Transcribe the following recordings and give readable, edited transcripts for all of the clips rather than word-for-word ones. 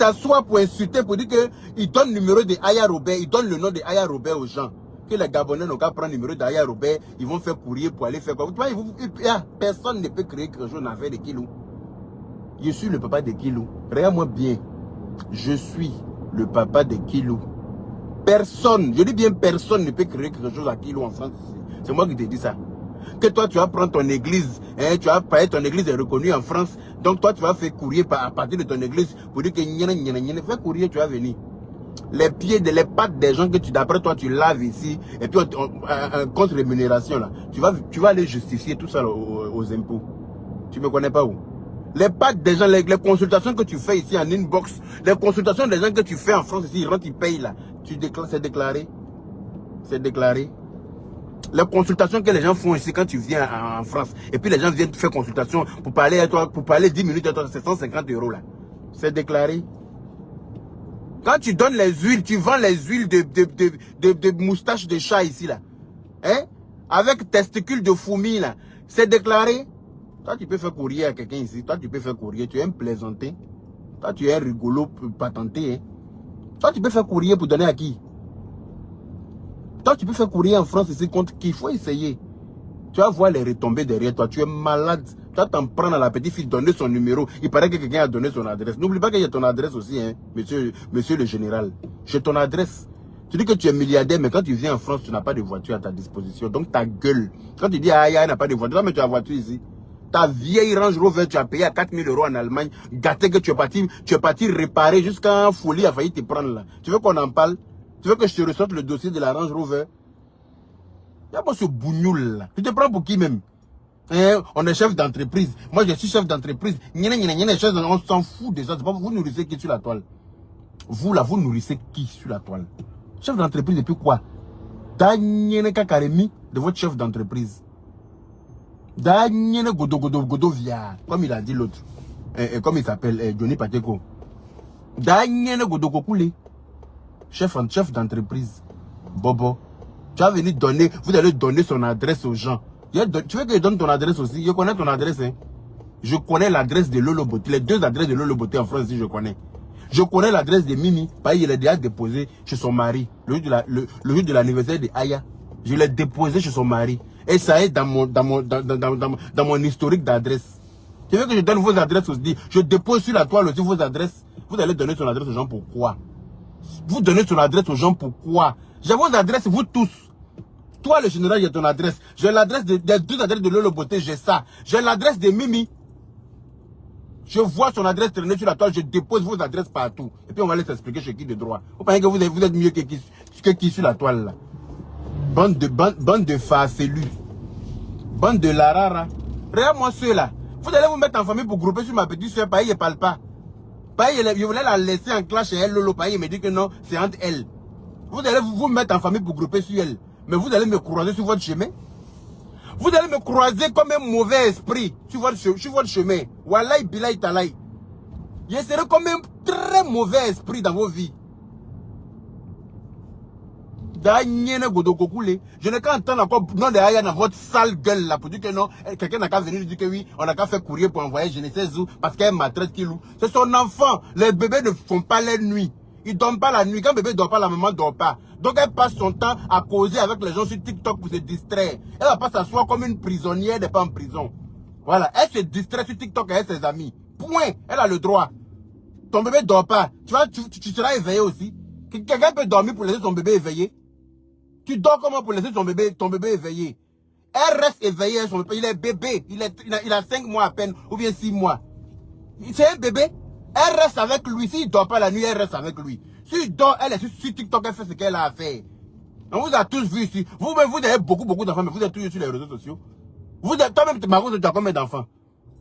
s'assoit pour insulter, pour dire qu'il donne le numéro de Aya Robert, il donne le nom de Aya Robert aux gens. Que les Gabonais n'ont qu'à prendre le numéro d'Aya Robert, ils vont faire courrier pour aller faire quoi. Personne ne peut créer quelque chose en affaire de Kilou. Je suis le papa de Kilou. Regarde-moi bien. Je suis le papa de Kilou. Personne, je dis bien personne ne peut créer quelque chose à Kilou en France. C'est moi qui te dis ça. Que toi tu vas prendre ton église, hein, tu vas pas ton église est reconnue en France, donc toi tu vas faire courrier à partir de ton église pour dire que fais courrier, tu vas venir. Les pieds, les pattes des gens que d'après toi tu laves ici, et puis contre rémunération là, tu vas aller justifier tout ça aux impôts. Tu me connais pas où? Les pattes des gens, les consultations que tu fais ici en inbox, les consultations des gens que tu fais en France ici, ils rentrent, ils payent là. C'est déclaré. C'est déclaré. Les consultations que les gens font ici quand tu viens en France, et puis les gens viennent te faire consultation pour parler à toi, pour parler 10 minutes à toi, c'est 150 € là. C'est déclaré. Quand tu donnes les huiles, tu vends les huiles de moustache de chat ici là. Hein? Avec testicules de fourmi là. C'est déclaré. Toi, tu peux faire courrier à quelqu'un ici. Toi, tu peux faire courrier. Tu aimes plaisanter. Toi, tu es rigolo, patenté. Hein? Toi, tu peux faire courrier pour donner à qui? Toi, tu peux faire courrier en France ici contre qui? Il faut essayer. Tu vas voir les retombées derrière toi. Tu es malade. Toi, t'en prends à la petite fille, donner son numéro. Il paraît que quelqu'un a donné son adresse. N'oublie pas qu'il y a ton adresse aussi, hein, monsieur le général. J'ai ton adresse. Tu dis que tu es milliardaire, mais quand tu viens en France, tu n'as pas de voiture à ta disposition. Donc, ta gueule. Quand tu dis, ah, n'a pas de voiture, mais tu as la voiture ici. Ta vieille Range Rover, tu as payé à 4 000 € en Allemagne. Gâté que tu es parti réparer jusqu'à folie a failli te prendre là. Tu veux qu'on en parle? Tu veux que je te ressorte le dossier de la Range Rover? Il y a pas ce bougnoul là. Tu te prends pour qui même? Hein? On est chef d'entreprise. Moi je suis chef d'entreprise. On s'en fout de ça. Vous nourrissez qui sur la toile? Vous là, vous nourrissez qui sur la toile? Chef d'entreprise depuis quoi? Daniel Kakaremi de votre chef d'entreprise. Daniel Godovia, comme il a dit l'autre. Comme il s'appelle Johnny Pateko. Daniel Godogokoulé. Chef d'entreprise. Bobo. Tu vas venir donner, vous allez donner son adresse aux gens. Tu veux que je donne ton adresse aussi? Je connais ton adresse. Hein? Je connais l'adresse de Lolo Beauté. Les deux adresses de Lolo Beauté en France, je connais. Je connais l'adresse de Mimi. Il est déjà déposé chez son mari. Le jour de l'anniversaire de Aya. Je l'ai déposé chez son mari. Et ça est dans mon historique d'adresse. Tu veux que je donne vos adresses aussi? Je dépose sur la toile aussi vos adresses. Vous allez donner son adresse aux gens pourquoi? Vous donnez son adresse aux gens pourquoi? J'ai vos adresses, vous tous. Toi, le général, j'ai ton adresse. J'ai l'adresse des deux adresses de Lolo Beauté, j'ai ça. J'ai l'adresse de Mimi. Je vois son adresse traîner sur la toile, je dépose vos adresses partout. Et puis on va aller s'expliquer chez qui de droit. Vous pensez que vous êtes mieux que qui sur la toile là? Bande de farcelus. Bande de larara. Regarde-moi ceux-là. Vous allez vous mettre en famille pour grouper sur ma petite soeur. Paye, elle parle pas. Paye, je voulais la laisser en clash chez elle, Lolo. Paye, me dit que non, c'est entre elle. Vous allez vous mettre en famille pour grouper sur elle. Mais vous allez me croiser sur votre chemin. Vous allez me croiser comme un mauvais esprit sur votre chemin. Wallahi billahi talahi. Je serai comme un très mauvais esprit dans vos vies. Je n'ai qu'à entendre encore non de Aya dans votre sale gueule là pour dire que non, quelqu'un n'a qu'à venir dire que oui, on n'a qu'à faire courrier pour envoyer je ne sais où parce qu'elle maltraite Kilou. C'est son enfant. Les bébés ne font pas les nuits. Ils ne dorment pas la nuit. Quand bébé ne dort pas, la maman ne dort pas. Donc elle passe son temps à causer avec les gens sur TikTok pour se distraire. Elle va pas s'asseoir comme une prisonnière, elle n'est pas en prison. Voilà, elle se distrait sur TikTok avec ses amis. Point, elle a le droit. Ton bébé ne dort pas. Tu seras éveillé aussi. Quelqu'un peut dormir pour laisser son bébé éveillé. Tu dors comment pour laisser ton bébé éveillé? Elle reste éveillée, il est bébé, il a 5 mois à peine, ou bien 6 mois. C'est un bébé. Elle reste avec lui. S'il ne dort pas la nuit, elle reste avec lui. S'il dort, elle est sur TikTok, elle fait ce qu'elle a à faire. On vous a tous vu ici. Vous-même, vous avez beaucoup d'enfants, mais vous êtes tous sur les réseaux sociaux. Toi-même, Margot, tu as combien d'enfants?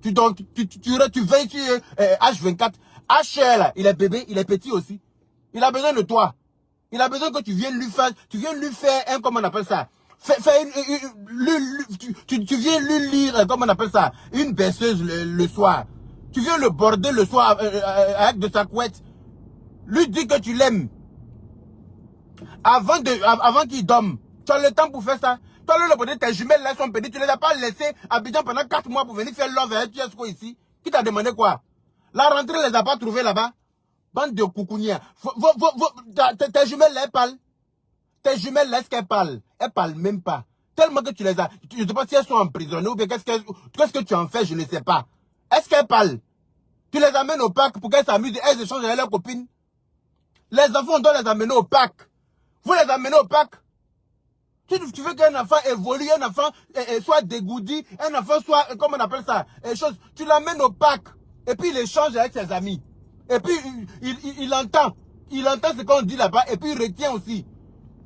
Tu veilles sur H24. H, là, il est bébé, il est petit aussi. Il a besoin de toi. Il a besoin que tu viennes lui faire un, comment on appelle ça? Tu viens lui lire, comment on appelle ça? Une berceuse le soir. Tu viens le border le soir avec de sa couette. Lui dis que tu l'aimes. Avant qu'il dorme. Tu as le temps pour faire ça. Toi, le border, tes jumelles là sont petites. Tu ne les as pas laissées à Abidjan pendant 4 mois pour venir faire love avec Tiesco ici. Qui t'a demandé quoi? La rentrée, ne les a pas trouvées là-bas. Bande de coucounières. Tes jumelles, elles parlent. Tes jumelles, là, est-ce qu'elles parlent? Elles parlent même pas. Tellement que tu les as... Je ne sais pas si elles sont emprisonnées ou bien qu'est-ce que tu en fais, je ne sais pas. Est-ce qu'elles parlent? Tu les amènes au parc pour qu'elles s'amusent, elles échangent avec leurs copines. Les enfants, on doit les amener au parc. Vous les amenez au parc. Tu veux qu'un enfant évolue, un enfant soit dégourdi, un enfant soit, comment on appelle ça, tu l'amènes au parc. Et puis il échange avec ses amis. Et puis il entend. Il entend ce qu'on dit là-bas et puis il retient aussi.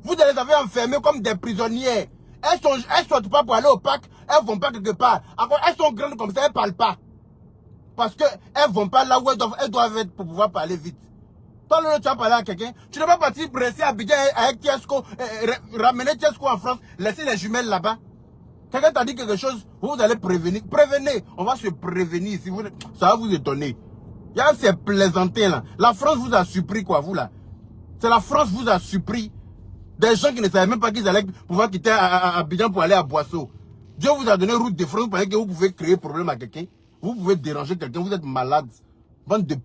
Vous les avez enfermés comme des prisonnières. Elles sortent pas pour aller au parc, elles vont pas quelque part. Encore, elles sont grandes comme ça, elles parlent pas. Parce qu'elles vont pas là où elles doivent être pour pouvoir parler vite. Toi, là, tu vas parler à quelqu'un. Tu ne vas pas partir rester à Abidjan avec Tiesco, ramener Tiesco en France, laisser les jumelles là-bas. Quelqu'un t'a dit quelque chose, vous allez prévenir. Prévenez, on va se prévenir. Si vous, ça va vous étonner. Il y a ces plaisantins là. La France vous a surpris quoi, vous là. C'est la France vous a surpris. Des gens qui ne savaient même pas qu'ils allaient pouvoir quitter Abidjan pour aller à Boisseau. Dieu vous a donné route de France, vous pensez que vous pouvez créer problème à quelqu'un. Vous pouvez déranger quelqu'un, vous êtes malade. Bande de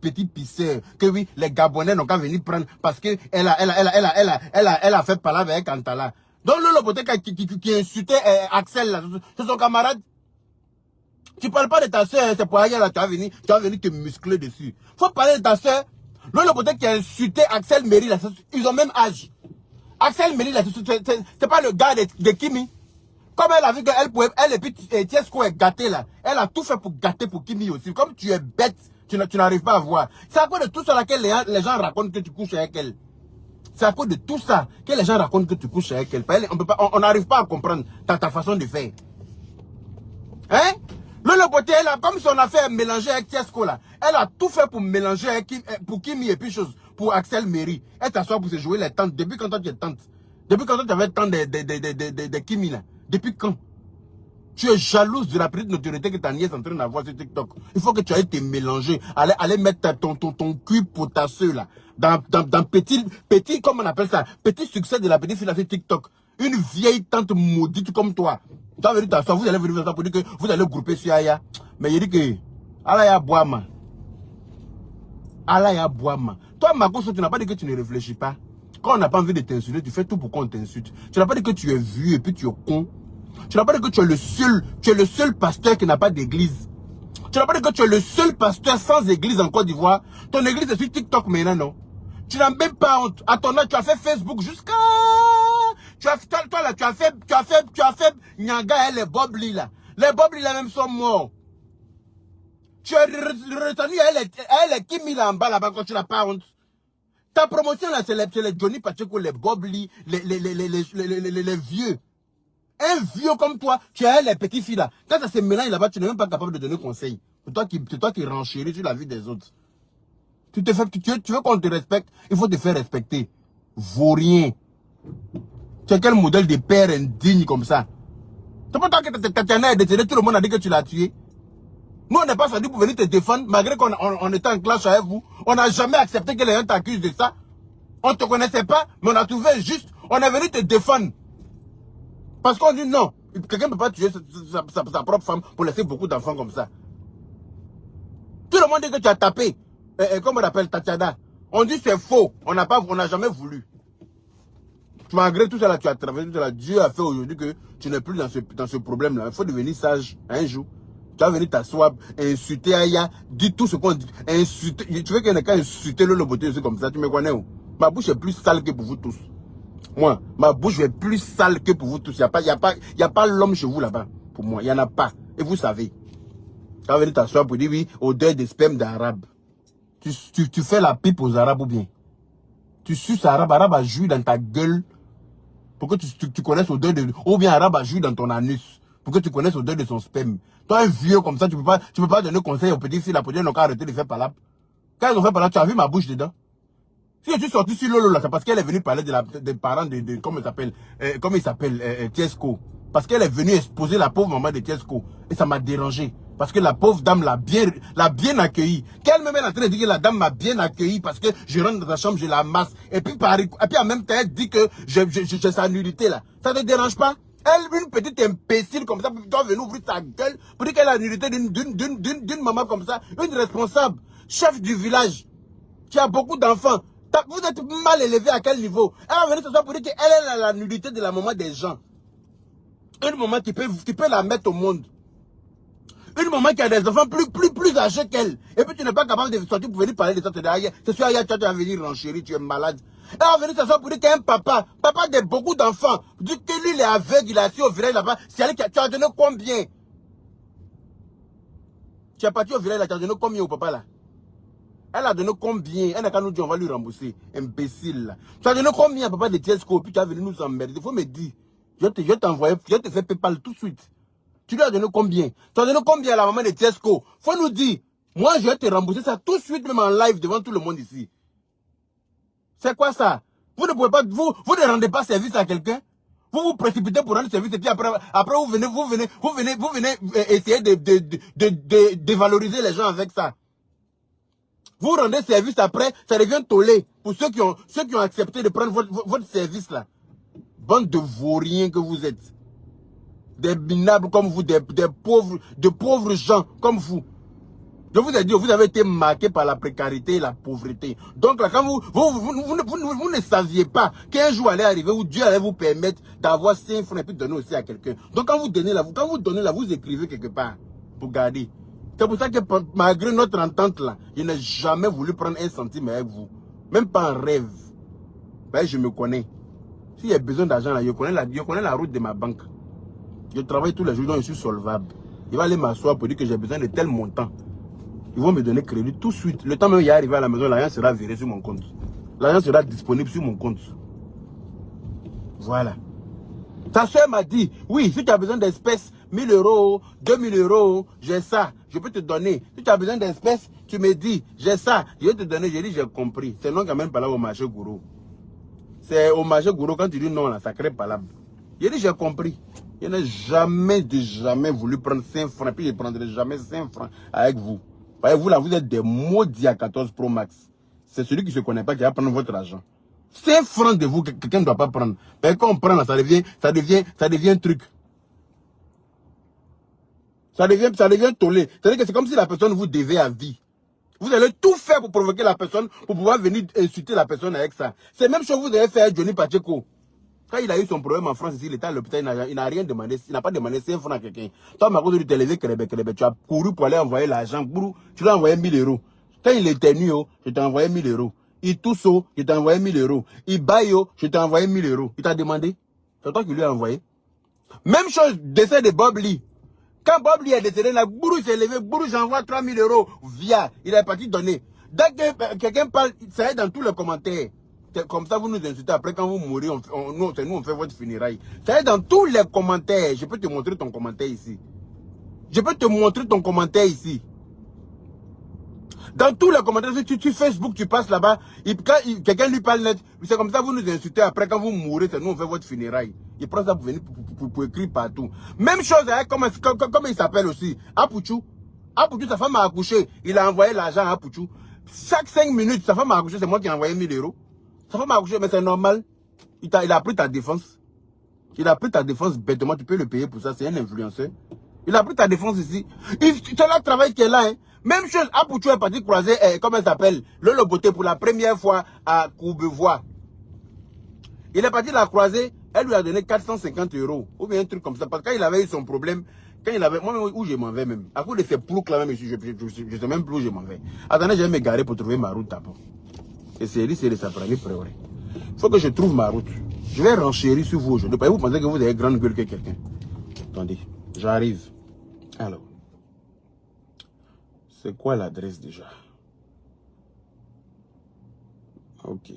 petits pisseurs. Que oui, les Gabonais n'ont qu'à venir prendre parce qu'elle a fait parler avec Antala. Donc le Loboté qui insultait Axel là, c'est son camarade. Tu parles pas de ta soeur, c'est pour ailleurs là, tu vas venir te muscler dessus. Faut parler de ta soeur. Le Loboté qui a insulté Axel Méry là, ils ont même âge. Axel Méry là, c'est pas le gars de Kimi. Comme elle a vu qu'elle et puis Tiesco est gâtée là. Elle a tout fait pour gâter pour Kimi aussi. Comme tu es bête, tu n'arrives pas à voir. C'est à cause de tout ça là que les gens racontent que tu couches avec elle. C'est à cause de tout ça que les gens racontent que tu couches avec elle. On n'arrive pas à comprendre ta façon de faire. Hein? Le Loboté, elle a, comme son affaire mélangée avec Tiesco là. Elle a tout fait pour mélanger avec pour Kimi et puis chose. Pour Axel Méry. Elle t'assoit pour se jouer les tantes. Depuis quand toi tu es tante? Depuis quand toi tu avais tant de Kimi là? Depuis quand? Tu es jalouse de la petite notoriété que ta nièce est en train d'avoir sur TikTok. Il faut que tu ailles te mélanger. Aller mettre ton cul pour ta soeur là. Dans petit, comment on appelle ça? Petit succès de la petite fille sur TikTok. Une vieille tante maudite comme toi. Tu vas venir t'asseoir, vous allez venir pour dire que vous allez grouper sur Aya. Mais il dit que, Alaya Boama. Alaya Boama. Toi, Magoso, tu n'as pas dit que tu ne réfléchis pas. Quand on n'a pas envie de t'insulter, tu fais tout pour qu'on t'insulte. Tu n'as pas dit que tu es vieux et puis tu es con. Tu n'as pas dit que tu es le seul pasteur qui n'a pas d'église. Tu n'as pas dit que tu es le seul pasteur sans église en Côte d'Ivoire. Ton église est sur TikTok maintenant, non? Tu n'as même pas honte. À ton âge, tu as fait Facebook jusqu'à... Toi là, tu as fait Nyaga et les Bobli là. Les Bobli là même sont morts. Tu as retenu elle est Kimi là en bas là-bas quand tu n'as pas honte. Ta promotion là, c'est les Johnny Pacheco, les Bobli, les vieux. Un vieux comme toi, tu as les petites filles là. Quand ça se mélange là-bas, tu n'es même pas capable de donner conseil. C'est toi qui renchéris sur la vie des autres. Tu veux qu'on te respecte, il faut te faire respecter. Vaurien. Tu es quel modèle de père indigne comme ça? C'est pas toi que Tatiana est décédée, tout le monde a dit que tu l'as tué. Nous, on n'est pas sortis pour venir te défendre, malgré qu'on était en clash avec vous. On n'a jamais accepté que les gens t'accusent de ça. On ne te connaissait pas, mais on a trouvé juste. On est venu te défendre. Parce qu'on dit non. Quelqu'un ne peut pas tuer sa propre femme pour laisser beaucoup d'enfants comme ça. Tout le monde dit que tu as tapé. Comment on appelle Tatiana? On dit c'est faux. On n'a jamais voulu. Malgré tout ça, là, tu as traversé tout ça. Là, Dieu a fait aujourd'hui que tu n'es plus dans ce problème-là. Il faut devenir sage un jour. Tu vas venir t'asseoir, insulter Aya, dis tout ce qu'on dit. Insulter. Tu veux qu'il y ait qu'à insulter le Loboté aussi comme ça. Tu me connais où? Ma bouche est plus sale que pour vous tous. Moi, ma bouche est plus sale que pour vous tous. Il n'y a pas l'homme chez vous là-bas. Pour moi, il n'y en a pas. Et vous savez. Tu vas venir t'asseoir pour dire oui, odeur de sperme d'arabe. Tu fais la pipe aux arabes ou bien? Tu suces arabe a joué dans ta gueule. Pour que tu connaisses odeur de... Ou bien arabe a joué dans ton anus. Pour que tu connaisses odeur de son sperme. Toi, un vieux comme ça, tu peux pas donner conseil aux petits filles là pour dire qu'ils n'ont qu'à arrêter de faire palab. Quand ils ont fait palab, tu as vu ma bouche dedans? Si je suis sorti sur Lolo là, c'est parce qu'elle est venue parler des parents de comment il s'appelle, Tiesco. Parce qu'elle est venue exposer la pauvre maman de Tiesco. Et ça m'a dérangé. Parce que la pauvre dame l'a bien accueillie. Qu'elle-même est en train de dire que la dame m'a bien accueilli parce que je rentre dans sa chambre, je la masse. Et puis en même temps, elle dit que j'ai sa nullité là. Ça ne te dérange pas? Elle, une petite imbécile comme ça, doit venir ouvrir sa gueule pour dire qu'elle a la nullité d'une maman comme ça. Une responsable, chef du village. Tu as beaucoup d'enfants. Vous êtes mal élevé à quel niveau? Elle va venir ce soir pour dire qu'elle est la nullité de la maman des gens. Une maman qui peut la mettre au monde. Une maman qui a des enfants plus âgés qu'elle. Et puis tu n'es pas capable de sortir pour venir parler de ça. C'est sûr, tu vas venir renchérir, tu es malade. Elle va venir ce soir pour dire qu'il y a un papa de beaucoup d'enfants. Dit que lui, il est aveugle, il est assis au village là-bas. Tu as donné combien? Tu es parti au village là, tu as donné combien au papa là? Elle a donné combien? Elle n'a qu'à nous dire, on va lui rembourser. Imbécile là. Tu as donné combien à papa de Tiesco? Puis tu as venu nous emmerder. Il faut me dire. Je te fais PayPal tout de suite. Tu lui as donné combien? Tu as donné combien à la maman de Tiesco? Faut nous dire. Moi, je vais te rembourser ça tout de suite, même en live, devant tout le monde ici. C'est quoi ça? Vous ne pouvez pas, vous ne rendez pas service à quelqu'un? Vous vous précipitez pour rendre service et puis après vous venez essayer de dévaloriser les gens avec ça. Vous rendez service après, ça devient tollé pour ceux qui ont accepté de prendre votre service là. Bande de vauriens que vous êtes. Des minables comme vous, de pauvres gens comme vous. Je vous ai dit, vous avez été marqué par la précarité et la pauvreté. Donc là, quand vous ne saviez pas qu'un jour allait arriver où Dieu allait vous permettre d'avoir 5 francs et puis donner aussi à quelqu'un. Donc quand vous donnez là, vous écrivez quelque part pour garder. C'est pour ça que malgré notre entente là, je n'ai jamais voulu prendre un centime avec vous. Même pas en rêve. Ben, je me connais. S'il y a besoin d'argent là, je connais la route de ma banque. Je travaille tous les jours, donc je suis solvable. Il va aller m'asseoir pour dire que j'ai besoin de tel montant. Ils vont me donner crédit tout de suite. Le temps même il est arrivé à la maison, l'argent sera viré sur mon compte. L'argent sera disponible sur mon compte. Voilà. Ta soeur m'a dit, oui, si tu as besoin d'espèces, 1000 euros, 2000 euros, j'ai ça, je peux te donner. Si tu as besoin d'espèces, tu me dis, j'ai ça, je vais te donner. J'ai dit, j'ai compris. C'est non quand même pas là au marché gourou. C'est au marché gourou, quand tu dis non, là, ça crée pas là. J'ai dit, j'ai compris. Je n'ai jamais voulu prendre 5 francs, puis je ne prendrai jamais 5 francs avec vous. Voyez-vous là, vous êtes des maudits à 14 Pro Max. C'est celui qui ne se connaît pas qui va prendre votre argent. 5 francs de vous, quelqu'un ne doit pas prendre. Mais quand on prend là, ça devient un truc. Ça devient tollé. C'est-à-dire que c'est comme si la personne vous devait à vie. Vous allez tout faire pour provoquer la personne, pour pouvoir venir insulter la personne avec ça. C'est la même chose que vous avez fait à Johnny Pacheco. Quand il a eu son problème en France, ici, il était à l'hôpital, il n'a rien demandé, il n'a pas demandé 5 francs à quelqu'un. Toi, ma cause, tu t'es levé, tu as couru pour aller envoyer l'argent, tu lui as envoyé 1000 euros. Quand il était nu, je t'ai envoyé 1000 euros. Il tousse, je t'ai envoyé 1000 euros. Il baille, je t'ai envoyé 1000 euros. Il t'a demandé. C'est toi qui lui as envoyé. Même chose, décès de Bob Lee. Quand Bob Lee est décédé, la Bourou s'est levé, Bourou j'envoie 3000 euros via, il est parti donner. Dès que quelqu'un parle, ça est dans tous les commentaires. Comme ça, vous nous insultez. Après, quand vous mourrez, c'est nous, on fait votre funéraille. Ça est dans tous les commentaires. Je peux te montrer ton commentaire ici. Je peux te montrer ton commentaire ici. Dans tous les commentaires, si tu Facebook, tu passes là-bas, quand quelqu'un lui parle net, c'est comme ça, vous nous insultez. Après, quand vous mourrez, c'est nous, on fait votre funéraille. Il prend ça pour venir, pour écrire partout. Même chose, hein, comme il s'appelle aussi, Apouchou. Apouchou, sa femme a accouché. Il a envoyé l'argent à Apouchou. Chaque 5 minutes, sa femme a accouché, c'est moi qui ai envoyé 1000 euros. Ça va m'accoucher, mais c'est normal. Il a pris ta défense. Il a pris ta défense bêtement. Tu peux le payer pour ça. C'est un influenceur. Il a pris ta défense ici. C'est là le travail qui est là. Hein. Même chose, Apouchou est parti croiser, comment elle s'appelle, Lolo Beauté pour la première fois à Courbevoie. Il est parti la croiser. Elle lui a donné 450 euros. Ou bien un truc comme ça. Parce que quand il avait eu son problème, quand il avait. Moi, où je m'en vais même. À cause de ces ploucs là même, je ne sais même plus où je m'en vais. Attendez, je vais me garer pour trouver ma route d'abord. Et c'est de sa première priorité. Il faut que je trouve ma route. Je vais renchérir sur vous aujourd'hui. Vous pensez que vous avez grande gueule que quelqu'un. Attendez, j'arrive. Alors, c'est quoi l'adresse déjà? Ok.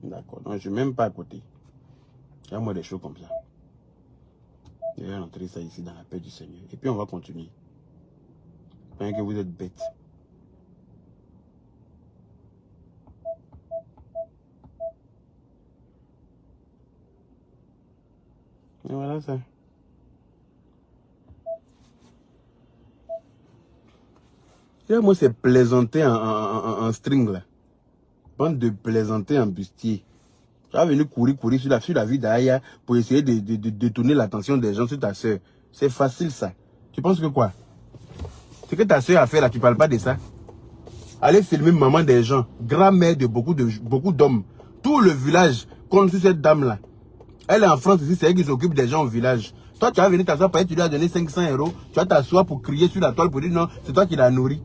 D'accord. Non, je ne suis même pas à côté. Il y a moi des choses comme ça. Je vais rentrer ça ici dans la paix du Seigneur. Et puis on va continuer. Pendant que vous êtes bêtes. Et voilà ça. Et moi, c'est plaisanter en string là. Bande de plaisanter en bustier. Tu vas venir courir sur la vie d'Aya pour essayer de détourner l'attention des gens sur ta soeur. C'est facile ça. Tu penses que quoi? Ce que ta soeur a fait là, tu parles pas de ça? aller filmer maman des gens, grand-mère de beaucoup d'hommes. Tout le village connaît cette dame-là. Elle est en France ici, c'est elle qui s'occupe des gens au village. Toi, tu vas venir t'asseoir, tu lui as donné 500 €. Tu vas t'asseoir pour crier sur la toile pour dire non, c'est toi qui l'as nourri.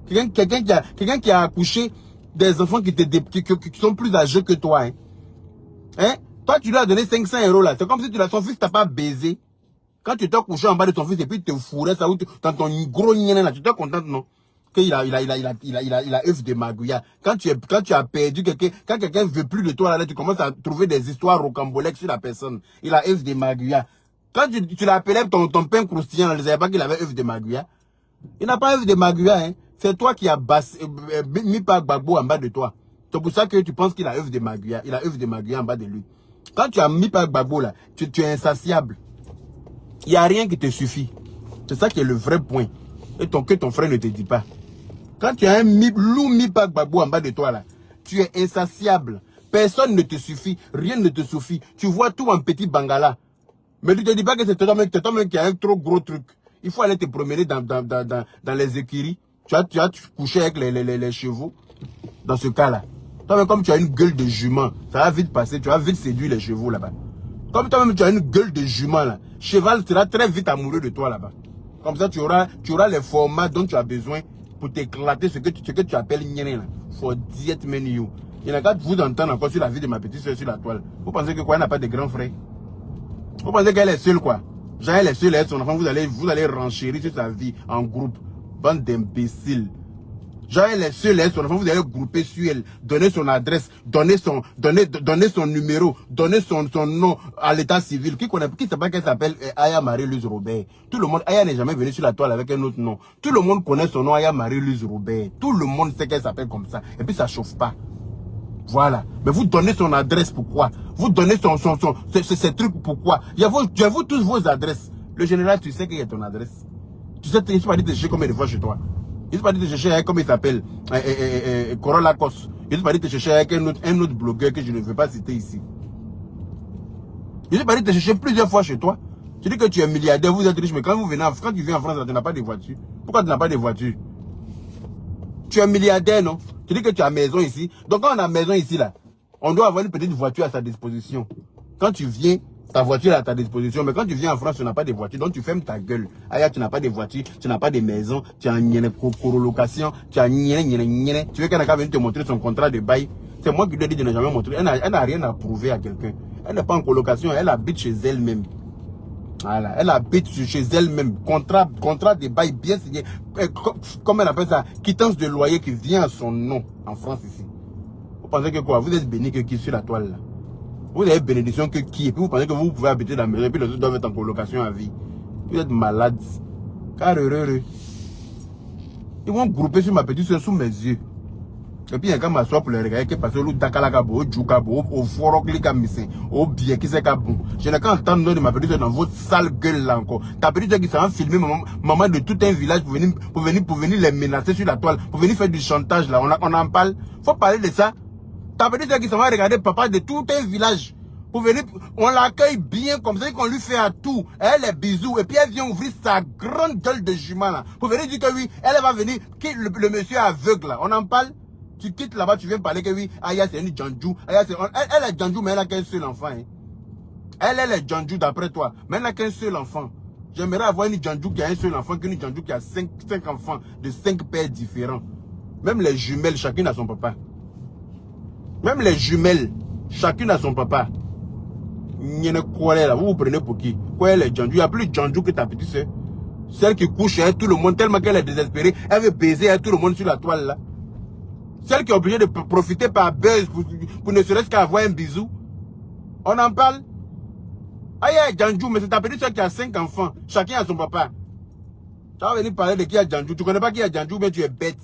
Quelqu'un qui a accouché des enfants qui sont plus âgés que toi. Hein? Toi, tu lui as donné 500 € là. C'est comme si son fils t'a pas baisé. Quand tu t'es couché en bas de ton fils et puis tu te fourrais ça, dans ton gros nien là, tu t'es content, non? Qu'il a œuf de magouilla. Quand tu as perdu quelqu'un, quand quelqu'un veut plus de toi là, tu commences à trouver des histoires rocambolesques sur la personne. Il a œuf de magouilla. Quand tu l'appelais ton pain croustillant, je ne savais pas qu'il avait œuf de magouilla. Il n'a pas œuf de magouilla, hein. C'est toi qui as mis par Gbagbo en bas de toi. C'est pour ça que tu penses qu'il a œuf de magouilla. Il a œuf de magouilla en bas de lui. Quand tu as mis par Gbagbo là, tu es insatiable. Il n'y a rien qui te suffit. C'est ça qui est le vrai point. Et que ton frère ne te dit pas. Quand tu as un loup mis par Gbagbo en bas de toi là, tu es insatiable. Personne ne te suffit. Rien ne te suffit. Tu vois tout en petit bangala. Mais tu ne te dis pas que c'est toi-même qui a un trop gros truc. Il faut aller te promener dans les écuries. Tu as couché avec les chevaux. Dans ce cas-là. Toi-même, comme tu as une gueule de jument, ça va vite passer. Tu vas vite séduire les chevaux là-bas. Comme toi-même, tu as une gueule de jument là. Cheval sera très vite amoureux de toi là-bas. Comme ça, tu auras les formats dont tu as besoin pour t'éclater ce que tu appelles nyene là. For diet menu. Il n'y a qu'à vous entendre encore sur la vie de ma petite soeur sur la toile. Vous pensez que quoi, elle n'a pas de grand frère? Vous pensez qu'elle est seule quoi? Genre elle est seule, elle est son enfant, vous allez renchérir sur sa vie en groupe. Bande d'imbéciles. Genre elle est seule, elle est son enfant, vous allez grouper sur elle, donner son adresse, donner son numéro, donner son nom à l'état civil. Qui sait pas qu'elle s'appelle Aya Marie-Louise Robert? Tout le monde, Aya n'est jamais venue sur la toile avec un autre nom. Tout le monde connaît son nom, Aya Marie-Louise Robert. Tout le monde sait qu'elle s'appelle comme ça. Et puis ça chauffe pas. Voilà. Mais vous donnez son adresse, pourquoi? Vous donnez ces trucs, pourquoi? Il y a vous tous vos adresses. Le général, tu sais qu'il y a ton adresse. Tu sais, il ne faut pas dire de chercher combien de fois chez toi. Il ne faut pas dire de chercher avec, comment il s'appelle, Corolla Cos. Il ne faut pas dire de chercher avec un autre blogueur que je ne veux pas citer ici. Il ne faut pas dire de chercher plusieurs fois chez toi. Tu dis que tu es milliardaire, vous êtes riche, mais quand tu viens en France, tu n'as pas de voiture. Pourquoi tu n'as pas de voiture? Tu es milliardaire, non? Tu dis que tu as maison ici. Donc quand on a maison ici, là, on doit avoir une petite voiture à sa disposition. Quand tu viens, ta voiture est à ta disposition. Mais quand tu viens en France, tu n'as pas de voiture. Donc tu fermes ta gueule. Ailleurs, tu n'as pas de voiture, tu n'as pas de maison, tu as une colocation, tu as une. Tu veux qu'elle n'a venir te montrer son contrat de bail. C'est moi qui lui ai dit de ne jamais montrer. Elle n'a rien à prouver à quelqu'un. Elle n'est pas en colocation, elle habite chez elle-même. Voilà, elle habite chez elle-même. Contrat de bail bien signé. Comment elle appelle ça? Quittance de loyer qui vient à son nom en France ici. Vous pensez que quoi? Vous êtes béni que qui sur la toile là? Vous avez bénédiction que qui? Et puis vous pensez que vous pouvez habiter dans la maison et puis les autres doivent être en colocation à vie. Vous êtes malades. Car heureux. Ils vont grouper sur ma petite soeur sous mes yeux. Et puis il y a qu'à m'asseoir pour les regarder parce que l'autre dakalakabo, au djoukabo, au foroklikamissin, au bien qui c'est bon. Je n'ai qu'à entendre nom de ma petite soeur dans votre sale gueule là encore. Ta petite soeur qui s'en va filmer maman de tout un village pour venir les menacer sur la toile, pour venir faire du chantage là. On en parle. Faut parler de ça. Ta petite soeur qui s'en va regarder papa de tout un village. Pour venir, on l'accueille bien comme ça qu'on lui fait à tout. Elle est bisous et puis elle vient ouvrir sa grande gueule de jument là. Pour venir dire que oui, elle va venir, le monsieur aveugle là. On en parle. Tu quittes là-bas, tu viens parler que oui, Aya c'est une Djandjou. Elle est Djandjou, mais elle n'a qu'un seul enfant. Hein. Elle est Djandjou d'après toi, mais elle n'a qu'un seul enfant. J'aimerais avoir une Djandjou qui a un seul enfant qu'une Djandjou qui a 5 enfants de 5 pères différents. Même les jumelles, chacune a son papa. Même les jumelles, chacune a son papa. Vous prenez pour qui? Quoi elle est Djandjou? Il n'y a plus de Djandjou que ta petite soeur. Celle qui couche avec tout le monde, tellement qu'elle est désespérée, elle veut baiser avec tout le monde sur la toile là. Celle qui est obligée de profiter par buzz pour ne serait-ce qu'avoir un bisou. On en parle. Aïe, Djandjou, mais c'est ta petite soeur qui a 5 enfants. Chacun a son papa. Tu vas venir parler de qui a Djandjou. Tu ne connais pas qui a Djandjou, mais tu es bête.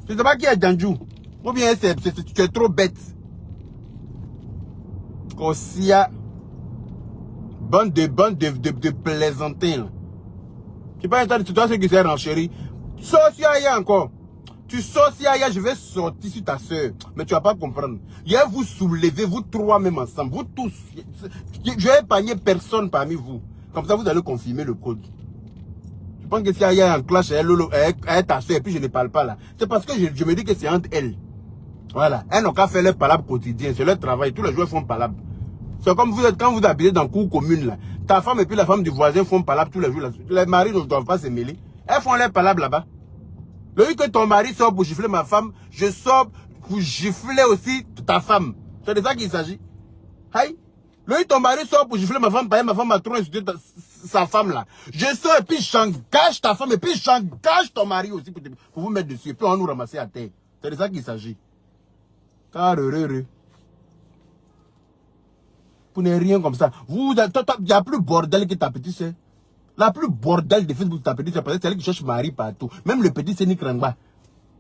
Tu ne sais pas qui a Djandjou. Ou bien tu es trop bête. Kossia. Bande de plaisantins. Tu pas entendre, c'est toi ceux qui s'est renchéri. Socia encore. Tu sors si je vais sortir sur ta soeur. Mais tu vas pas comprendre. Je vais vous soulever, vous trois même ensemble. Vous tous. Je vais épargner personne parmi vous. Comme ça, vous allez confirmer le code. Tu Je pense que s'il y a un clash, elle est ta soeur et puis je ne parle pas là. C'est parce que je me dis que c'est entre elles. Voilà. Elles n'ont qu'à faire leur palabre quotidien. C'est leur travail. Tous les jours, elles font palabre. C'est comme vous êtes, quand vous habitez dans cour commune là. Ta femme et puis la femme du voisin font palabre tous les jours là. Les maris ne doivent pas se mêler. Elles font leur palabre là-bas. Le jour que ton mari sort pour gifler ma femme, je sors pour gifler aussi ta femme. C'est de ça qu'il s'agit. Aïe. Le jour que ton mari sort pour gifler ma femme, ma femme a trop insulté sa femme là. Je sors et puis j'engage ta femme et puis j'engage ton mari aussi pour vous mettre dessus. Et puis on nous ramasser à terre. C'est de ça qu'il s'agit. Car vous n'êtes rien comme ça. Il y a plus bordel que ta petite soeur. La plus bordel de Facebook, ta petite soeur, c'est elle qui cherche mari partout. Même le petit Sénik Rangba.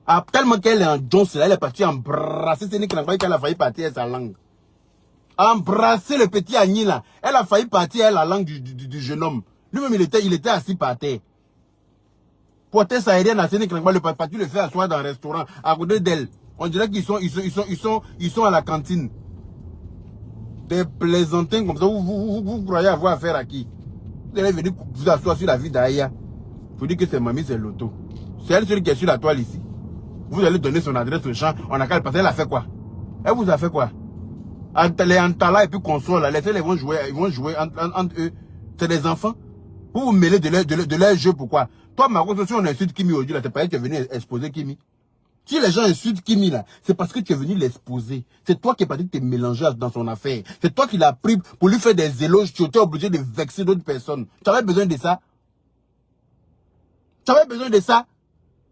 Ah, tellement qu'elle est en Jones, elle est partie embrasser Sénik Rangba et qu'elle a failli partir sa langue. Embrasser le petit Agni là. Elle a failli partir la langue du jeune homme. Lui-même, il était assis par terre. Porter sa aérienne à Sénik Rangba, le papa, tu le fais asseoir dans un restaurant, à côté d'elle. On dirait qu'ils sont à la cantine. Des plaisantins comme ça, vous croyez avoir affaire à qui? Vous allez venir vous asseoir sur la vie d'Aya. Vous dites que c'est mamie, c'est l'auto. C'est elle seule qui est sur la toile ici. Vous allez donner son adresse au champ, on a qu'à le passer. Elle a fait quoi? Elle vous a fait quoi? Les Antala et puis console, là, ils vont jouer entre eux. C'est des enfants. Vous vous mêlez de leur jeu, pourquoi? Toi, Marco, si on insulte Kimi aujourd'hui, là, t'es pas tu es venu exposer Kimi. Si les gens insultent Kimi là, c'est parce que tu es venu l'exposer. C'est toi qui es parti te mélanger dans son affaire. C'est toi qui l'as pris pour lui faire des éloges. Tu étais obligé de vexer d'autres personnes. Tu avais besoin de ça? Tu avais besoin de ça?